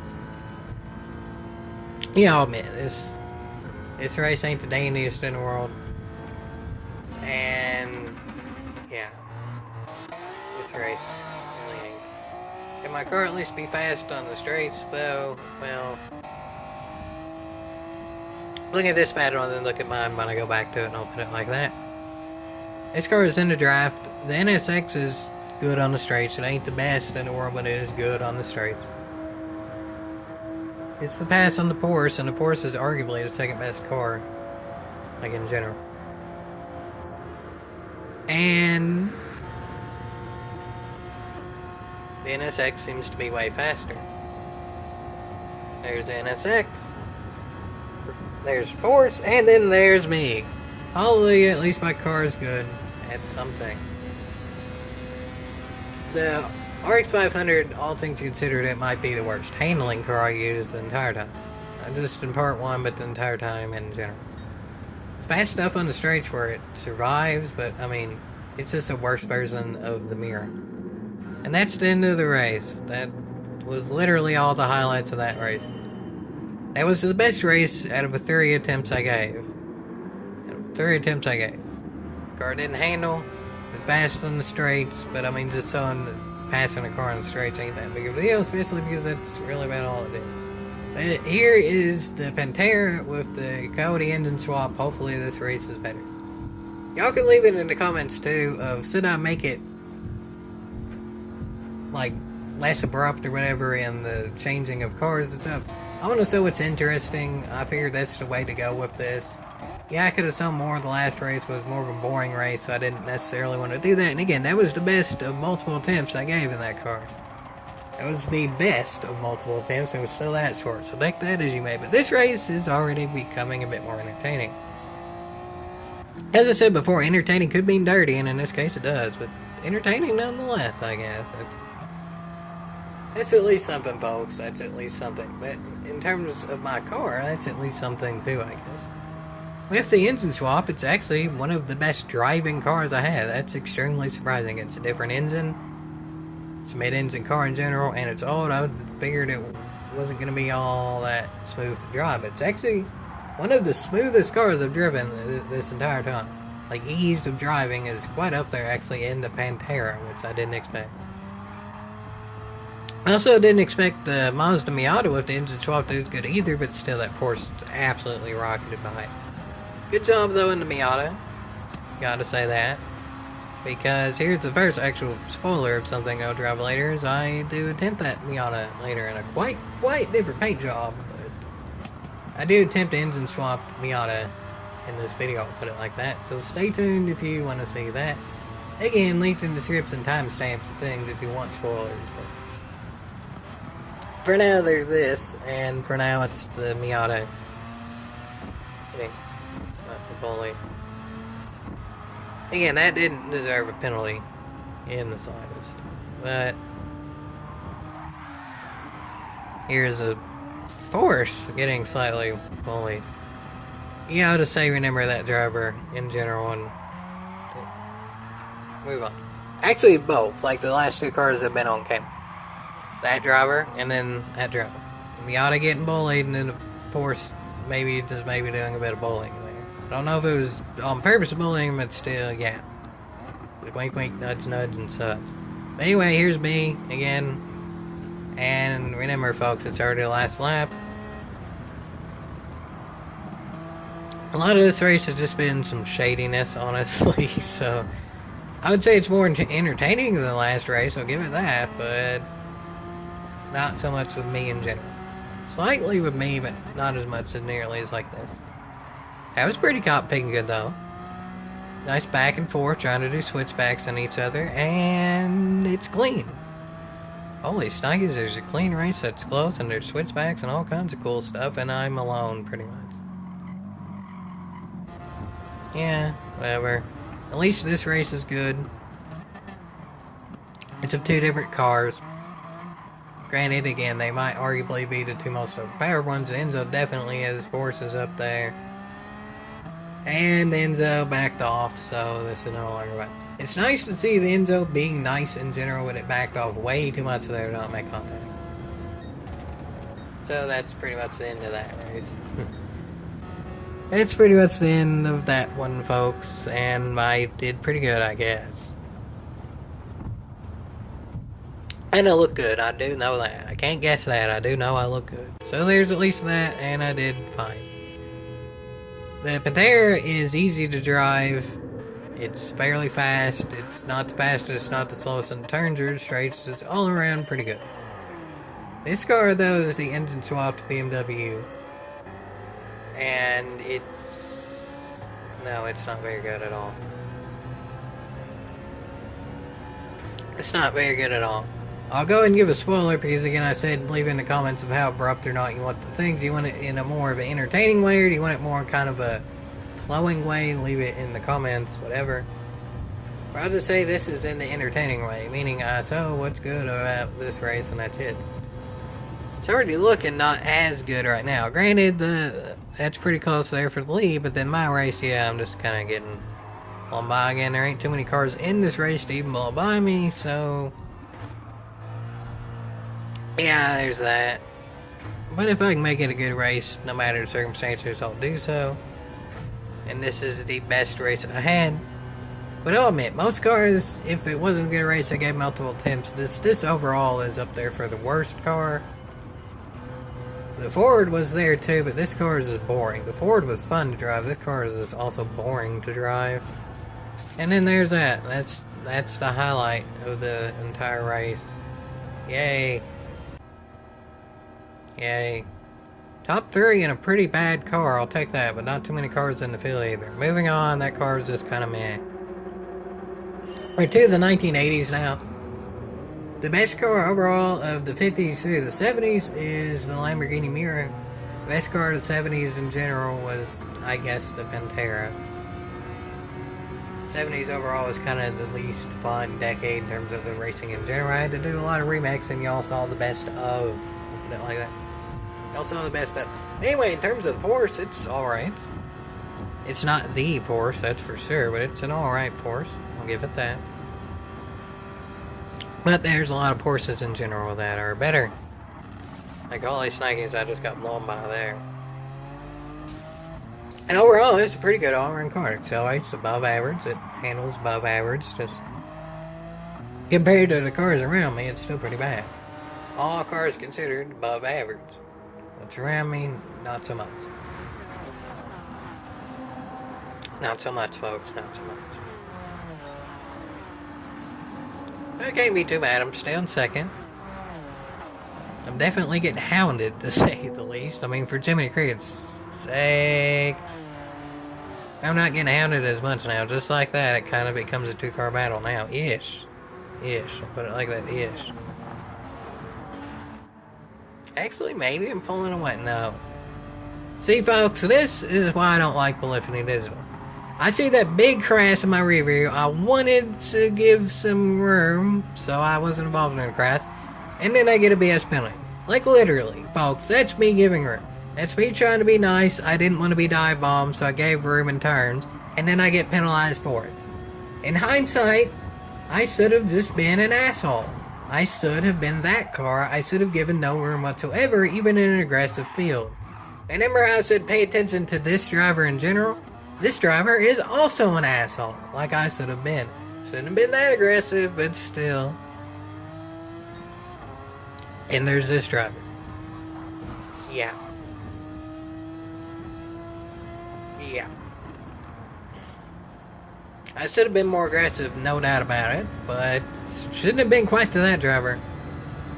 Yeah, I'll admit, this race ain't the dandiest in the world. And, yeah, this race really ain't. Can my car at least be fast on the straights, though? Well, look at this pattern and then look at mine when I go back to it, and I'll put it like that. This car is in the draft. The NSX is good on the straights. It ain't the best in the world, but it is good on the straights. It's the pass on the Porsche, and the Porsche is arguably the second best car, like in general. And the NSX seems to be way faster. There's the NSX. There's Porsche, and then there's me. Hallelujah, at least my car is good at something. The RX500, all things considered, it might be the worst handling car I used the entire time. Not just in part one, but the entire time in general. It's fast enough on the straights where it survives, but I mean, it's just a worse version of the Miura. And that's the end of the race. That was literally all the highlights of that race. That was the best race out of the 3 attempts I gave. The car didn't handle, it was fast on the straights, but I mean, just passing a car on the straights ain't that big of a deal, especially because that's really about all it did. But here is the Pantera with the Coyote engine swap. Hopefully this race is better. Y'all can leave it in the comments too of should I make it like less abrupt or whatever in the changing of cars and stuff. I want to say what's interesting. I figured that's the way to go with this. Yeah, I could have shown more. The last race was more of a boring race, so I didn't necessarily want to do that. And again, that was the best of multiple attempts I gave in that car. It was the best of multiple attempts, and it was still that short. So take that as you may. But this race is already becoming a bit more entertaining. As I said before, entertaining could mean dirty, and in this case it does. But entertaining nonetheless, I guess. That's at least something, folks. That's at least something. But in terms of my car, that's at least something too, I guess. With the engine swap, it's actually one of the best driving cars I had. That's extremely surprising. It's a different engine. It's a mid-engine car in general, and it's old. I figured it wasn't going to be all that smooth to drive. It's actually one of the smoothest cars I've driven this entire time. Like, ease of driving is quite up there, actually, in the Pantera, which I didn't expect. I also didn't expect the Mazda Miata with the engine swap to do as good either, but still, that Porsche absolutely rocketed by it. Good job, though, in the Miata. Gotta say that. Because here's the first actual spoiler of something I'll drive later, is I do attempt that Miata later in a quite different paint job. But I do attempt the engine swap Miata in this video, I'll put it like that. So stay tuned if you want to see that. Again, linked in the scripts and timestamps and things if you want spoilers. But for now, there's this, and for now, it's the Miata. Kidding. Bully. Again, that didn't deserve a penalty in the slightest. But here's a Porsche getting slightly bullied. You gotta say, remember that driver in general and move on. Actually, both. Like the last 2 cars have been on camera. That driver and then that driver. Miata getting bullied, and then of course maybe doing a bit of bullying there. I don't know if it was on purpose of bullying, but still, yeah. Wink, wink, nudge, nudge, and such. But anyway, here's me again. And remember, folks, it's already the last lap. A lot of this race has just been some shadiness, honestly. So, I would say it's more entertaining than the last race. I'll give it that, but not so much with me in general. Slightly with me, but not as much as nearly as like this. That was pretty cop picking good, though. Nice back and forth, trying to do switchbacks on each other, and it's clean. Holy snikes, there's a clean race that's close, and there's switchbacks and all kinds of cool stuff, and I'm alone, pretty much. Yeah, whatever. At least this race is good. It's of two different cars. Granted, again, they might arguably be the two most overpowered ones. Enzo definitely has forces up there. And Enzo backed off, so this is no longer right. It's nice to see the Enzo being nice in general, but it backed off way too much so they would not make contact. So that's pretty much the end of that race. It's pretty much the end of that one, folks, and I did pretty good, I guess. And I look good, I do know that. I can't guess that, I do know I look good. So there's at least that, and I did fine. The Pantera is easy to drive. It's fairly fast. It's not the fastest, not the slowest in the turns or the straights. It's all around pretty good. This car, though, is the engine swapped BMW. And no, it's not very good at all. It's not very good at all. I'll go ahead and give a spoiler because, again, I said leave in the comments of how abrupt or not you want the things. Do you want it in a more of an entertaining way, or do you want it more in kind of a flowing way? Leave it in the comments, whatever. But I'll just say this is in the entertaining way, meaning, so what's good about this race, and that's it. It's already looking not as good right now. Granted, that's pretty close there for the lead, but then my race, yeah, I'm just kind of getting blown by again. There ain't too many cars in this race to even blow by me, so yeah, there's that. But if I can make it a good race, no matter the circumstances, I'll do so. And this is the best race I had. But I'll admit, most cars, if it wasn't a good race, I gave multiple attempts. This overall is up there for the worst car. The Ford was there too, but this car is just boring. The Ford was fun to drive. This car is also boring to drive. And then there's that. That's the highlight of the entire race. Yay. Yay. Top 3 in a pretty bad car, I'll take that, but not too many cars in the field either. Moving on, that car is just kind of meh. We're to the 1980s now. The best car overall of the 50s through the 70s is the Lamborghini Miura. The best car of the 70s in general was, I guess, the Pantera. 70s overall was kind of the least fun decade in terms of the racing in general. I had to do a lot of remakes, and y'all saw the best of. Put it like that. Y'all saw the best of. Anyway, in terms of Porsche, it's alright. It's not the Porsche, that's for sure, but it's an alright Porsche. I'll give it that. But there's a lot of Porsches in general that are better. Like holy snikes, I just got blown by there. And overall, it's a pretty good all-around car. It accelerates above average. It handles above average. Just compared to the cars around me, it's still pretty bad. All cars considered above average. What's around me, not so much. Not so much, folks. Not so much. It can't be too bad. I'm still in second. I'm definitely getting hounded, to say the least. I mean, for Jiminy Cricket's sakes. I'm not getting hounded as much now. Just like that, it kind of becomes a two-car battle now. Ish. Ish. I'll put it like that. Ish. Actually, maybe I'm pulling away. No. See, folks, this is why I don't like Polyphony Digital. I see that big crash in my rear view. I wanted to give some room, so I wasn't involved in the crash. And then I get a BS penalty. Like, literally, folks, that's me giving room. That's me trying to be nice. I didn't want to be dive bombed, so I gave room in turns. And then I get penalized for it. In hindsight, I should have just been an asshole. I should have been that car. I should have given no room whatsoever, even in an aggressive field. And remember how I said pay attention to this driver in general? This driver is also an asshole, like I should have been. Shouldn't have been that aggressive, but still. And there's this driver. Yeah. Yeah. I should have been more aggressive, no doubt about it, but shouldn't have been quite to that driver.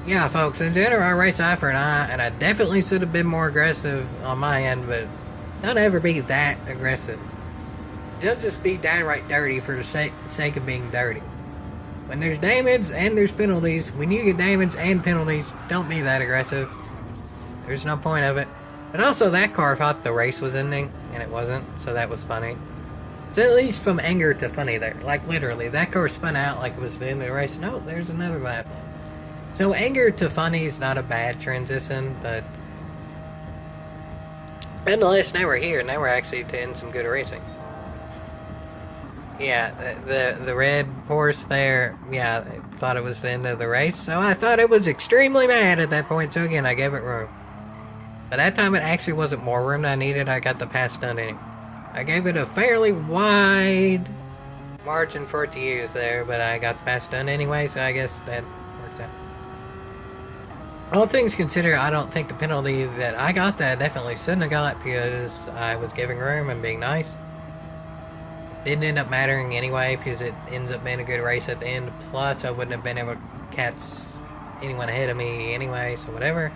Yeah, folks, in general, I race eye for an eye, and I definitely should have been more aggressive on my end, but don't ever be that aggressive. Don't just be downright dirty for the sake of being dirty. When there's damage and there's penalties, when you get damage and penalties, don't be that aggressive. There's no point of it. But also, that car thought the race was ending, and it wasn't, so that was funny. It's at least from anger to funny there. Like, literally, that car spun out like it was the end of the race. No, there's another lap. So, anger to funny is not a bad transition, but nonetheless, now we're here. Now we're actually doing some good racing. Yeah, the red Porsche there, yeah, I thought it was the end of the race, so I thought it was extremely mad at that point, so again, I gave it room. But that time it actually wasn't more room than I needed, I got the pass done anyway. I gave it a fairly wide margin for it to use there, but I got the pass done anyway, so I guess that works out. All things considered, I don't think the penalty that I got that I definitely shouldn't have got because I was giving room and being nice. Didn't end up mattering anyway because it ends up being a good race at the end. Plus, I wouldn't have been able to catch anyone ahead of me anyway, so whatever.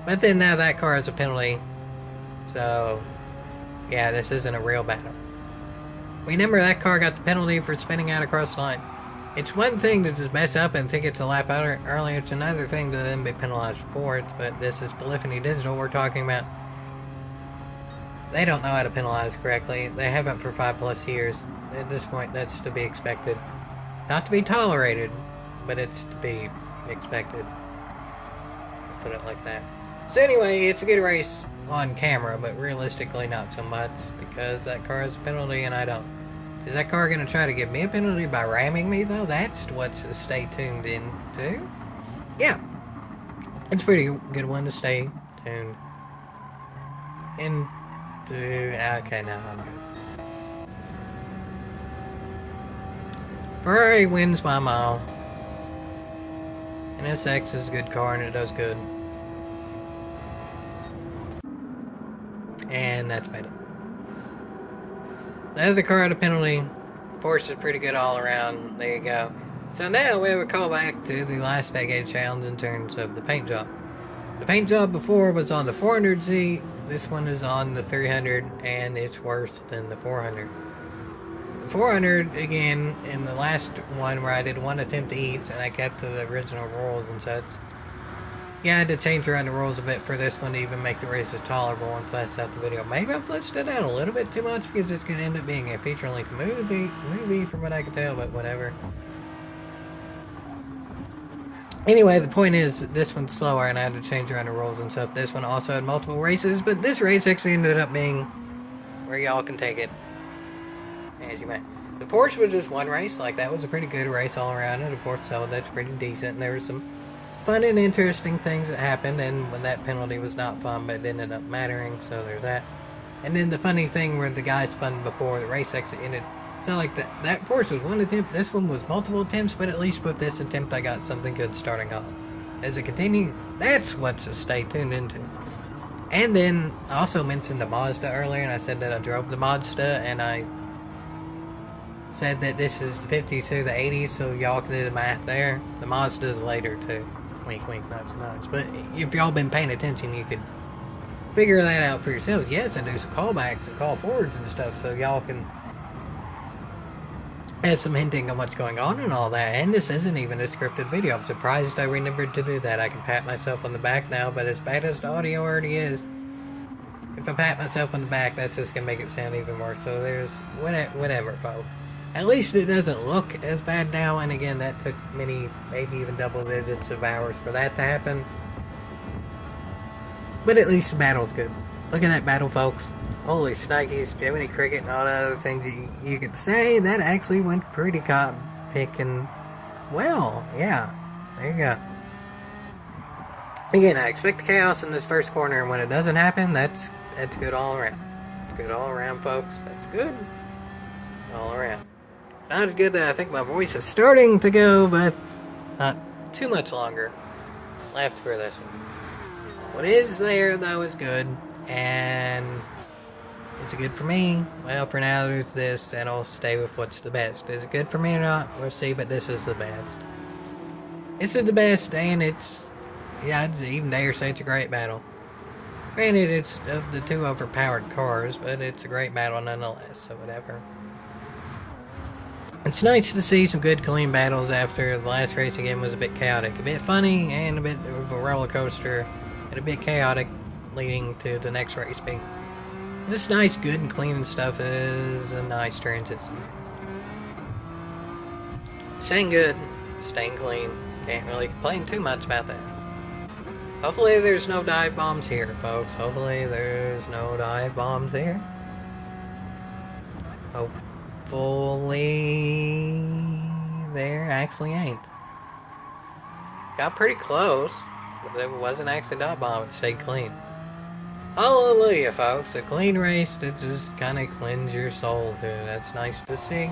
But then now that car has a penalty. So, yeah, this isn't a real battle. Remember that car got the penalty for spinning out across the line. It's one thing to just mess up and think it's a lap out early. It's another thing to then be penalized for it. But this is Polyphony Digital we're talking about. They don't know how to penalize correctly. They haven't for 5+ years. At this point, that's to be expected. Not to be tolerated, but it's to be expected. I'll put it like that. So anyway, it's a good race on camera, but realistically not so much, because that car has a penalty and I don't. Is that car going to try to give me a penalty by ramming me, though? That's what to stay tuned into. Yeah. It's a pretty good one to stay tuned into. Okay, now I'm good. Ferrari wins by a mile. And SX is a good car and it does good. And that's made it. The other car had a penalty. Porsche is pretty good all around. There you go. So now we have a callback to the last decade challenge in terms of the paint job. The paint job before was on the 400Z. This one is on the 300, and it's worse than the 400. The 400, again, in the last one where I did one attempt each, and I kept to the original rules and such. Yeah, I had to change around the rules a bit for this one to even make the races tolerable and flesh out the video. Maybe I fleshed it out a little bit too much because it's going to end up being a feature-length movie from what I can tell, but whatever. Anyway, the point is, this one's slower and I had to change around the rules and stuff. This one also had multiple races, but this race actually ended up being where y'all can take it as you may. The Porsche was just one race, like that was a pretty good race all around, and the Porsche, so that's pretty decent. And there were some fun and interesting things that happened, and when that penalty was not fun, but it ended up mattering, so there's that. And then the funny thing where the guy spun before the race actually ended. So like that Porsche was one attempt, this one was multiple attempts, but at least with this attempt I got something good starting off. As it continued, that's what to stay tuned into. And then I also mentioned the Mazda earlier, and I said that I drove the Mazda, and I said that this is the 50s through the 80s, so y'all can do the math there. The Mazda's later too. Wink, wink, nudge, nudge. But if y'all been paying attention, you could figure that out for yourselves. Yes, and do some callbacks and call forwards and stuff, so y'all can add some hinting on what's going on and all that. And this isn't even a scripted video. I'm surprised I remembered to do that. I can pat myself on the back now, but as bad as the audio already is, if I pat myself on the back, that's just gonna make it sound even worse. So there's whatever, folks. At least it doesn't look as bad now, and again, that took many, maybe even double digits of hours for that to happen. But at least the battle's good. Look at that battle, folks. Holy snikes, Jiminy Cricket and all the other things you could say. That actually went pretty cotton picking well, yeah. there you go. Again, I expect chaos in this first corner, and when it doesn't happen, that's good all around. Good all around, folks. That's good all around. Not as good that I think my voice is starting to go, but not too much longer left for this one. What is there, though, is good, and is it good for me? Well, for now, there's this, and I'll stay with what's the best. Is it good for me or not? We'll see, but this is the best. This is the best, and it's, yeah, I'd even dare say it's a great battle. Granted, it's of the two overpowered cars, but it's a great battle nonetheless, so whatever. It's nice to see some good, clean battles after the last race again was a bit chaotic. A bit funny, and a bit of a roller coaster, and a bit chaotic, leading to the next race being. This nice, good, and clean stuff is a nice transition. Staying good, staying clean, can't really complain too much about that. Hopefully there's no dive bombs here, folks. Hopefully there's no dive bombs here. Hopefully there actually ain't. Got pretty close, but it wasn't actually a dive bomb. It stayed clean. Hallelujah, folks. A clean race to just kind of cleanse your soul too. That's nice to see.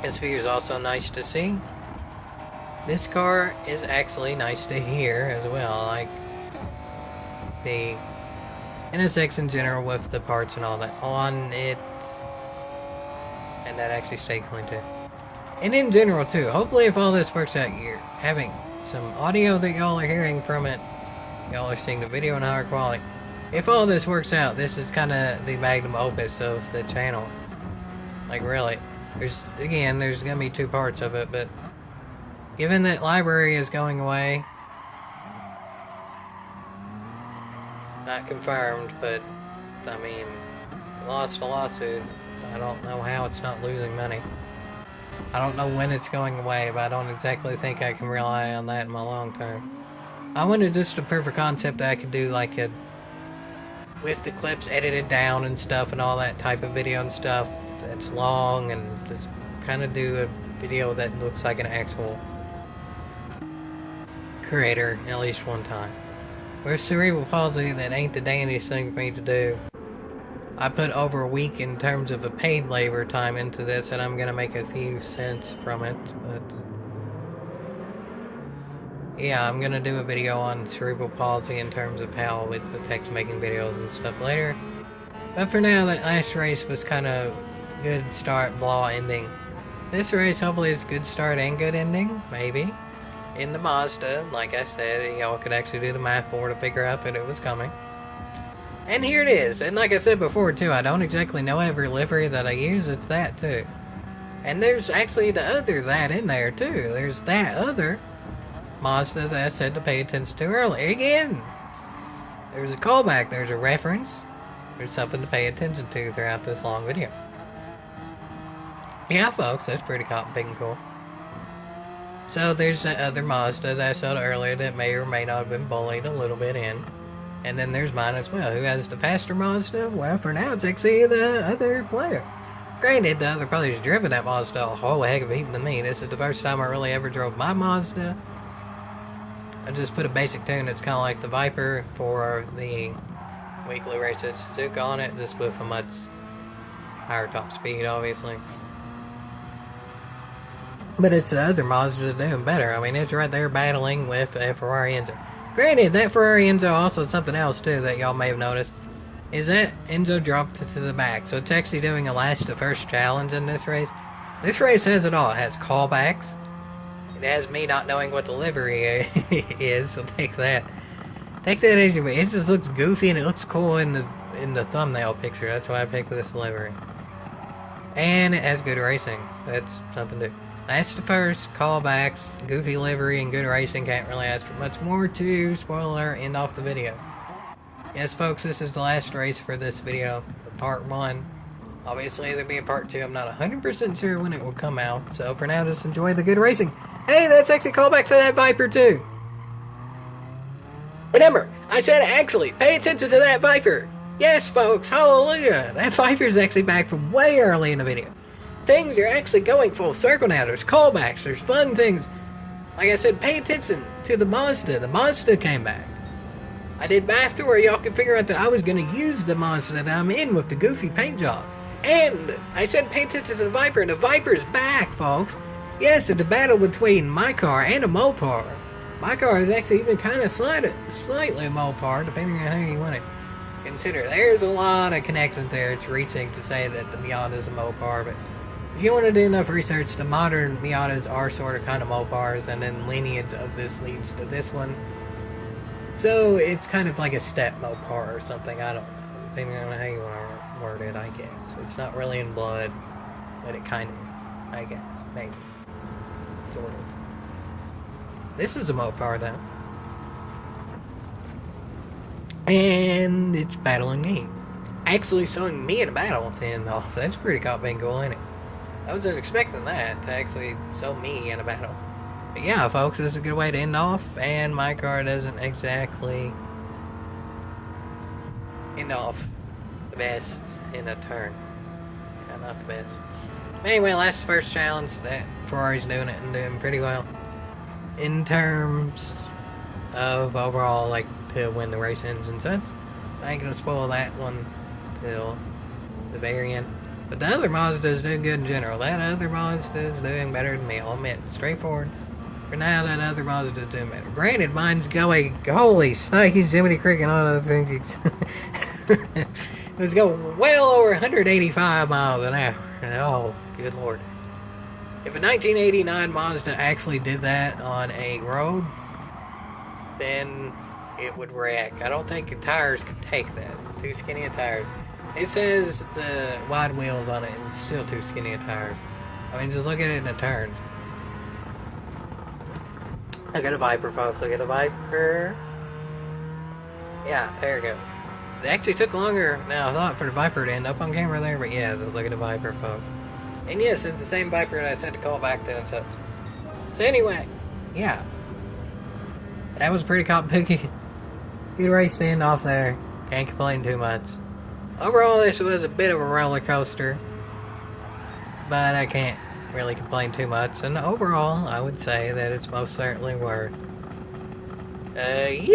This figure is also nice to see. This car is actually nice to hear as well, like the NSX in general with the parts and all that on it, and that actually stayed clean too. And in general too, hopefully if all this works out, you're having some audio that y'all are hearing from it, y'all are seeing the video in higher quality. If all this works out, this is kind of the magnum opus of the channel. Like really, there's gonna be two parts of it, but given that library is going away, not confirmed, but I mean, lost a lawsuit. I don't know how it's not losing money. I don't know when it's going away, but I don't exactly think I can rely on that in my long term. I wanted just a perfect concept that I could do like a, with the clips edited down and stuff and all that type of video and stuff that's long, and just kind of do a video that looks like an actual creator at least one time. With cerebral palsy, that ain't the dandiest thing for me to do. I put over a week in terms of a paid labor time into this, and I'm gonna make a few cents from it, but yeah, I'm gonna do a video on cerebral palsy in terms of how it affects making videos and stuff later. But for now, that last race was kind of good start, blah ending. This race hopefully is good start and good ending, maybe. In the Mazda, like I said, y'all could actually do the math for to figure out that it was coming. And here it is. And like I said before too, I don't exactly know every livery that I use. It's that too. And there's actually the other that in there too. There's that other Mazda that I said to pay attention to earlier. Again, there's a callback. There's a reference. There's something to pay attention to throughout this long video. Yeah, folks, that's pretty big and cool. So there's that other Mazda that I saw earlier that may or may not have been bullied a little bit in. And then there's mine as well. Who has the faster Mazda? Well, for now, it's actually the other player. Granted, the other player's driven that Mazda a whole heck of a heap than me. This is the first time I really ever drove my Mazda. I just put a basic tune that's kind of like the Viper for the weekly race at Suzuka on it, just with a much higher top speed, obviously. But it's the other Mazda doing better. I mean, it's right there battling with a Ferrari Enzo. Granted, that Ferrari Enzo also something else too that y'all may have noticed, is that Enzo dropped to the back. So it's actually doing a last to first challenge in this race. This race has it all. It has callbacks. It has me not knowing what the livery is, so take that. Take that as you may. It just looks goofy and it looks cool in the thumbnail picture. That's why I picked this livery. And it has good racing. That's something to do. That's the first, callbacks, goofy livery, and good racing. Can't really ask for much more to, spoiler, end off the video. Yes, folks, this is the last race for this video, part 1. Obviously, there'll be a part 2. I'm not 100% sure when it will come out. So for now, just enjoy the good racing. Hey, that's actually a callback to that Viper, too. Remember, I said actually, pay attention to that Viper. Yes, folks, hallelujah. That Viper is actually back from way early in the video. things are actually going full circle now. There's callbacks, there's fun things. Like I said, pay attention to the Mazda. The Mazda came back. I did BAFTA where y'all could figure out that I was going to use the Mazda that I'm in with the goofy paint job. And I said pay attention to the Viper, and the Viper's back, folks. Yes, it's a battle between my car and a Mopar. My car is actually even kind of slightly Mopar, depending on how you want it. Consider there's a lot of connections there. It's reaching to say that the Miata is a Mopar, but if you want to do enough research, the modern Miatas are sort of kind of Mopars, and then lineage of this leads to this one. So it's kind of like a step Mopar or something. I don't know, depending on how you want to word it, I guess. It's not really in blood, but it kind of is, I guess, maybe, sort of. This is a Mopar, though. And it's battling me. Actually showing me in a battle at the end off. That's pretty goddamn cool, ain't it? I wasn't expecting that, to actually show me in a battle. But yeah, folks, this is a good way to end off. And my car doesn't exactly end off the best in a turn. Yeah, not the best. Anyway, last first challenge. That Ferrari's doing it and doing pretty well. In terms of overall, like, to win the race ends and such. I ain't gonna spoil that one till the very end. But the other Mazda is doing good in general. That other Mazda is doing better than me, I'll admit. Straightforward. For now, that other Mazda is doing better. Granted, mine's going, holy snake, Jiminy Creek and all other things. It was going well over 185 miles an hour. Oh, good lord. If a 1989 Mazda actually did that on a road, then it would wreck. I don't think the tires could take that. Too skinny of tires. It says the wide wheels on it, and it's still too skinny of tires. I mean, just look at it in the turns. Look at a Viper, folks. Look at a Viper. Yeah, there it goes. It actually took longer than I thought for the Viper to end up on camera there, but yeah, just look at the Viper, folks. And yes, it's the same Viper that I said to call back to and such. So anyway, yeah. That was pretty complicated. Good race to end off there. Can't complain too much. Overall, this was a bit of a roller coaster. But I can't really complain too much. And overall, I would say that it's most certainly worth. Yeehaw!